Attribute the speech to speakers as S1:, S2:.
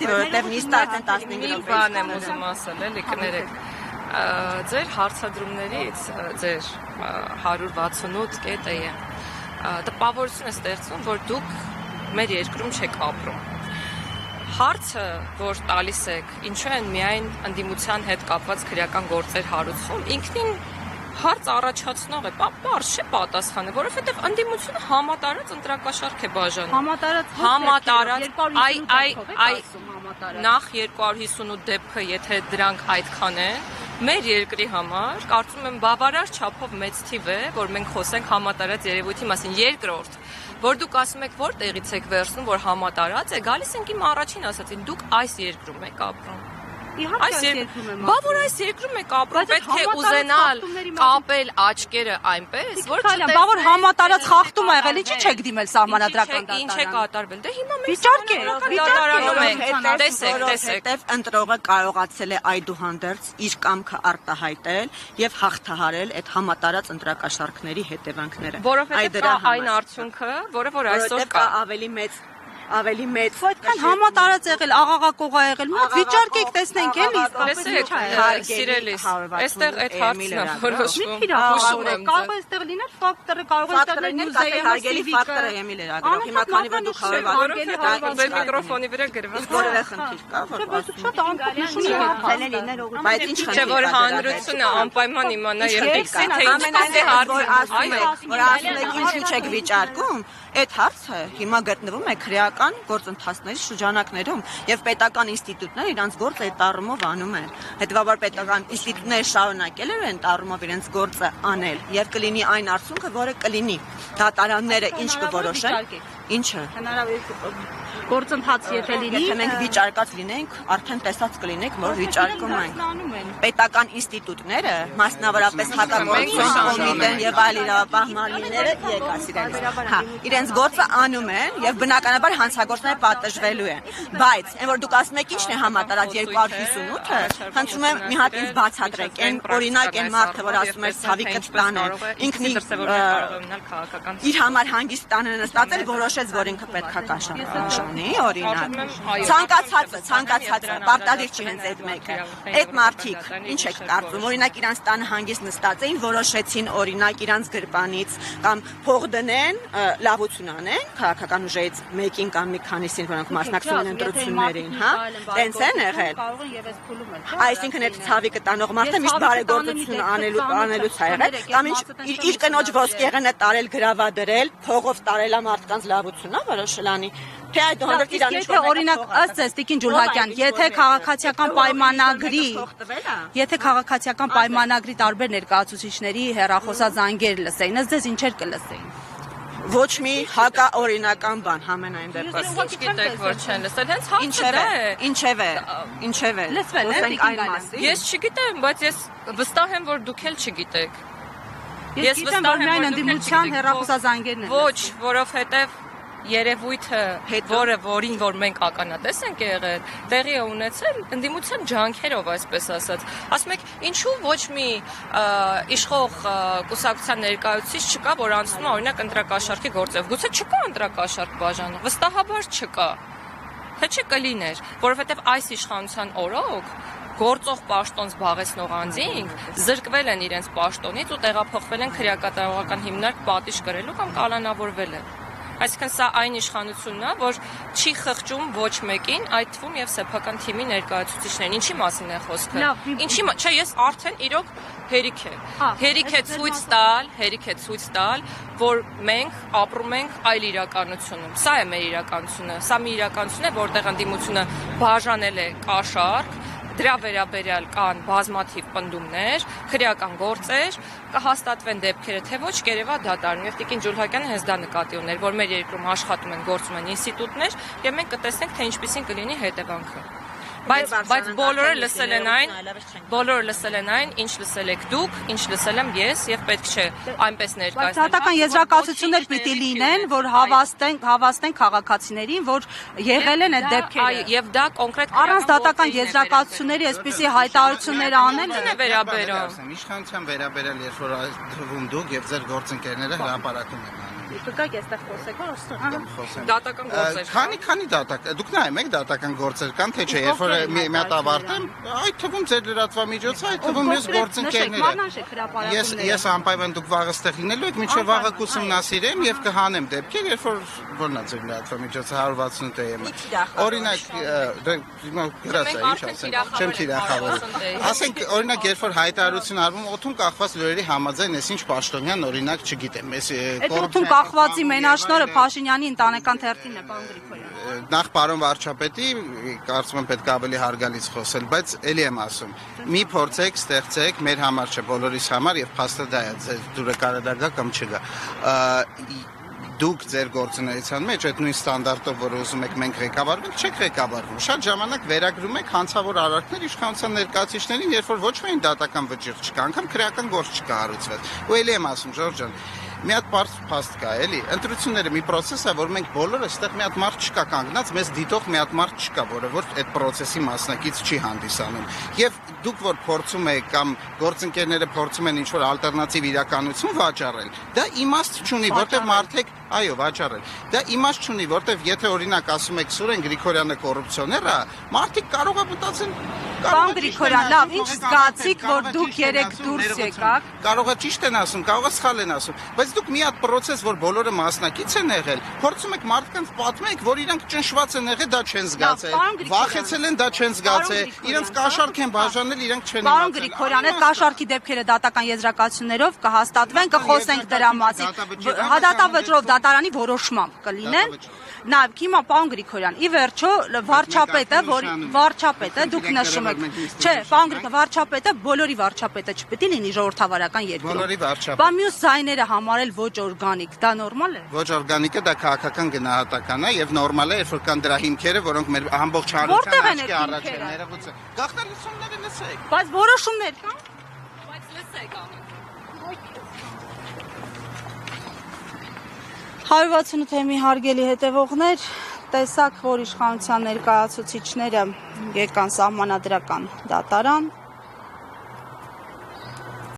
S1: որովհետև նիստած են 15
S2: Մի բան եմ ուզում ասել, էլի կներեք։ Ձեր հարցադրումներից ձեր 168 կետը է տպավորություն է ստեղծում, որ դուք մեր երկրում չեք ապրում։ Հարցը, որ տալիս եք, ինչու են միայն ընդդիմության հետ կապված քրեական գործեր հարուցում, ինքնին հարց առաջացնող է, պարզ չէ պատասխանը, որովհետև ընդդիմությունը համատարած ընտրակաշարք է բաժանում։ Նախ 258 դեպքը, եթե դրանք այդքան են, մեր երկրի համար, կարծում եմ բավարար չափով մեծ թիվ է, որ մենք խոսենք համատարած երևույթի մասին։ Երկրորդ, որ դուք ասում եք, որտեղից եք վերցնում, որ համատարած է, գալիս ենք իմ առաջին ասածին, դուք այս երկրում եք ապրում։ Բա որ այս երկրում եք ապրում, պետք է ուզենալ կապել աչքերը այնպես, որ
S3: բա որ համատարած խախտում ա եղել, ինչի՞ չեք դիմել սահմանադրական դատարան։
S2: Ինչ է կատարվել։ Դե հիմա մենք
S3: վիճակ է,
S2: դատարանում ենք։
S1: Տեսեք, ընտրողը կարողացել է այդուհանդերձ իր կամքը արտահայտել եւ հաղթահարել այդ համատարած ընտրակաշարքների հետևանքները։
S2: Որովհետեւ կա այն արդյունքը, որը որ այսօր կա
S1: ավելի մեծ
S3: այդքան համատարած եղել, աղաղակող ա եղել, մոտ վիճարկեք տեսնենք էլի։
S2: Տեսեք, սիրելիս, այստեղ այդ հարցն է որոշվում։
S3: Կարող է այստեղ լինել ֆակտորը, կարող է այստեղ լինել
S1: հարգելի ֆակտորը եմի լրագրող։ Հիմա քանի որ դուք հավելված
S2: եք միկրոֆոնի վրա գրված։
S1: Որևէ խնդիր կա, որ
S3: շատ անկապ
S1: բայց ինչ
S2: չէ, որ հանրությունը անպայման իմանա եւ տեսնի, թե ինչպես է
S1: որ ասում եք ինչու չեք վիճարկում, այդ հարցը հիմա գտնվում է քրեական գործընթացների շրջանակներում եւ պետական ինստիտուտները իրանց գործը այդ առումով անում են։ Հետեւաբար պետական ինստիտուտները շարունակել են այդ առումով իրենց գործը անել եւ կլինի այն արդյունքը, որը կլինի։ Դատարանները ինչ կորոշեն, ինչը
S3: գործընթաց եթե լինի,
S1: եթե մենք վիճարկած լինենք, արդեն տեսած կլինենք, որ վիճարկում ենք։ Պետական ինստիտուտները, մասնավորապես հակագործություն կոմիտեն եւ այլ իրավապահ մարմինները իրենց գործը անում են եւ բնականաբար հանցագործները պատժվելու են։ Բայց այն որ դուք ասում եք ինչն է համատարած 258-ը, խնդրում եմ մի հատ ինձ բացատրեք։ Այն օրինակ այն մարդը, որ ասում էր ցավիկը տանը, ինքնին իր համար հանգիստ տանը նստած էր, որոշեց, որ ինքը պետքա կաշառի, օրինակ։ Ցանկացածը, պարտադիր չի հենց այդ մեկը։ Այդ մարդիկ ինչ եք կարծում, օրինակ իրանց տանը հանգիստ նստած էին, որոշեցին օրինակ իրանց գրպանից կամ փող դնեն, լավություն անեն, քաղաքական ուժերից մեկին կամ մի քանիսին, որոնք մասնակցում են ընտրություններին, հա։ Տենց են եղել։ Այսինքն այդ ցավիկը տանող մարդը միշտ բարեգործություն անելուց ա եղել, կամ իր կնոջ ոսկեղենը տարել, գրավադրել, փողով տարել ա մարդկանց լավությունն ա որոշել անի։ Թե այդ հանդերձ իրանը
S3: եթե օրինակ ըստ ձեզ Տիկին Ջուլհակյան, եթե քաղաքացիական պայմանագրի տարբեր ներկայացուցիչների հեռախոսազանգեր լսեին, ըստ ձեզ ինչեր կլսեին։
S1: Ոչ մի հակաօրինական բան համենայն դեպս։
S2: Ինչ գիտեք, որ չեն լսել, հենց հարցը դա է։
S1: Ինչև է։
S3: Լսվել է Տիկին Գալյան։
S2: Ես չգիտեմ, բայց ես վստահ եմ, որ դուք էլ չգիտեք։
S3: Ես գիտեմ, որ միայն ընդդիմության հեռախոսազանգերն են։
S2: Ոչ, որովհետև երևույթը, որին որ մենք ականատես ենք եղել, տեղի է ունեցել ընդդիմության ջանքերով, այսպես ասած։ Ասում եք, ինչու ոչ մի իշխող կուսակցության ներկայացուցիչ չկա, որ անցնում է օրինակ ընտրակաշարքի գործով։ Գուցե չկա ընտրակաշարք բաժանը, վստահաբար չկա։ Թե չէ կլիներ, որովհետև այս իշխանության օրոք գործող պաշտոն զբաղեցնող անձինք զրկվել են իրենց պաշտոնից ու տեղափոխվել են քրեակատարողական հիմնարկ պատիժ կրելու կամ կալանավորվել են։ Այսինքն սա այն իշխանությունն է, որ չի խղճում ոչ մեկին, այդ թվում եւ սեփական թիմի ներկայացուցիչներին։ Ինչի մասին է խոսքը։ Չէ, ես արդեն իրոք հերիք է ցույց տալ, որ մենք ապրում ենք այլ իրականությունում։ Սա է մեր իրականությունը։ Սա մի իրականություն է, որտեղ ընդդիմությունը բաժանել է կաշառք, դրա վերաբերյալ կան բազմաթիվ պնդումներ, քրեական գործեր, կհաստատվեն դեպքերը, թե ոչ կերևա դատարանում։ Եվ Տիկին Ջուլհակյանը հենց դա նկատի ուներ, որ մեր երկրում աշխատում են, գործում են ինստիտուտներ, եւ մենք կտեսնենք, թե ինչպիսին կլինի հետևանքը։ Բայց բոլորը լսել են այն, ինչ լսել եք դուք, ինչ լսել եմ ես եւ պետք չէ այնպես ներկայացնել։
S3: Բայց դատական եզրակացություններ պիտի լինեն, որ հավաստեն քաղաքացիներին, որ եղել են այդ դեպքերը։
S2: Եվ դա կոնկրետ
S3: առանց դատական եզրակացությունների այսպիսի հայտարարություններ անելը
S2: է վերաբերում։
S4: Իշխանության վերաբերյալ երբ որ դրվում դուք եւ ձեր գործընկերները հրապարակում են անում։
S3: Կգաք այստեղ խոսեք, որ
S2: Դատական գործեր։
S4: Քանի դատական, դուք նայում եք դատական գործեր կան, թե չէ, երբ որ մի հատ ավարտեմ, այդ թվում ձեր լրատվամիջոցը, այդ թվում մյուս գործընկերները։ Ես անպայման դուք վաղը ստեղ լինելու եք, մինչև վաղը կուսումնասիրեմ եւ կհանեմ դեպքեր, երբ որ որն է ձեր լրատվամիջոցը 168-ը։ Օրինակ, գրածա, ինչ ասեմ, չեմ թիրախավորում։ Ասենք, օրինակ, երբ որ հայտարարություն արվում, օդում կախված լուրերի համաձայն, ես ինչ Պաշտոնյան, օրինակ, չգիտեմ, ես
S3: օդում կախվածի մենաշնորհը Փաշինյանի ընտանեկան թերթին է, պարոն Գրիգորյան։
S4: Նախ պարոն վարչապետի, կարծում եմ պետք է ավելի հարգալից խոսել, բայց էլի եմ ասում, մի փորձեք, ստեղծեք, մեր համար չէ, բոլորիս համար եւ փաստը դա է, ձեր դուրը կարա դա գա կամ չգա։ Դուք ձեր գործունեության մեջ այդ նույն ստանդարտով, որ ուզում եք մենք ղեկավարվենք, չեք ղեկավարվում։ Շատ ժամանակ վերագրում եք հանցավոր արարքներ իշխանության ներկայացուցիչներին, երբ որ ոչ միայն դատական վճիռ չկա, անգամ քրեական գործ չկա հարուցված։ Ու էլի եմ ասում, Ժորժ ջան, մի հատ բարձ փաստ կա, էլի։ Ընտրությունները մի process է, որ մենք բոլորը այստեղ մի հատ մարդ չկա կանգնած, մեզ դիտող մի հատ մարդ չկա, որը որ այդ process-ի մասնակից չի հանդիսանում։ Եվ դուք որ փորձում եք կամ գործընկերները փորձում են ինչ-որ ալտերնատիվ իրականություն վաճառել, դա իմաստ չունի, որտեղ մարդիկ այո, վաճառել։ Դա իմաստ չունի, որտեղ եթե օրինակ ասում եք Սուրեն Գրիգորյանը կոռուպցիոներ է, մարդիկ կարող է մտածեն
S3: Պարոն Գրիգորյան, լավ, ինչ զգացիք, որ դուք երեք դուրս եկաք։
S4: Կարող է ճիշտ են ասում, կարող է սխալ են ասում, բայց դուք մի հատ process, որ բոլորը մասնակից են եղել, փորձում եք մարդկանց պատմեք, որ իրանք ճնշված են եղել, դա չեն զգացել, վախեցել են, դա չեն զգացել, իրենց կաշառք են բաժանել, իրանք չեն
S3: Պարոն Գրիգորյան, այդ կաշառքի դեպքերը դատական եզրակացություններով կհաստատվեն, կխոսենք դրա մասին։ Հադատավճռով դատարանի որոշմամբ կլինեն։ Նաեւ հիմա պարոն Գրիգորյան, ի վերջո վարչապետը դուք նշում եք։ Չէ, պարոն Գրիգորյան, վարչապետը բոլորի վարչապետը չպետք է լինի ժողովրդավարական երկրում։
S4: Բոլորի վարչապետ։
S3: Բա մյուս զայները համարել ոչ օրգանիկ, դա նորմալ է։
S4: Ոչ օրգանիկը դա քաղաքական գնահատական է եւ նորմալ է, երբ որ կան դրա հիմքերը, որոնք մեր ամբողջ հանրության աչքի առաջ են ներողություն։ Գաղտնալիությունները լսեք։
S3: Բայց որոշումներ կան։
S2: Բայց լսեք անում։
S3: 168 թեմի հարգելի հետևողներ, տեսակ, որ իշխանության ներկայացուցիչները եկան սահմանադրական դատարան,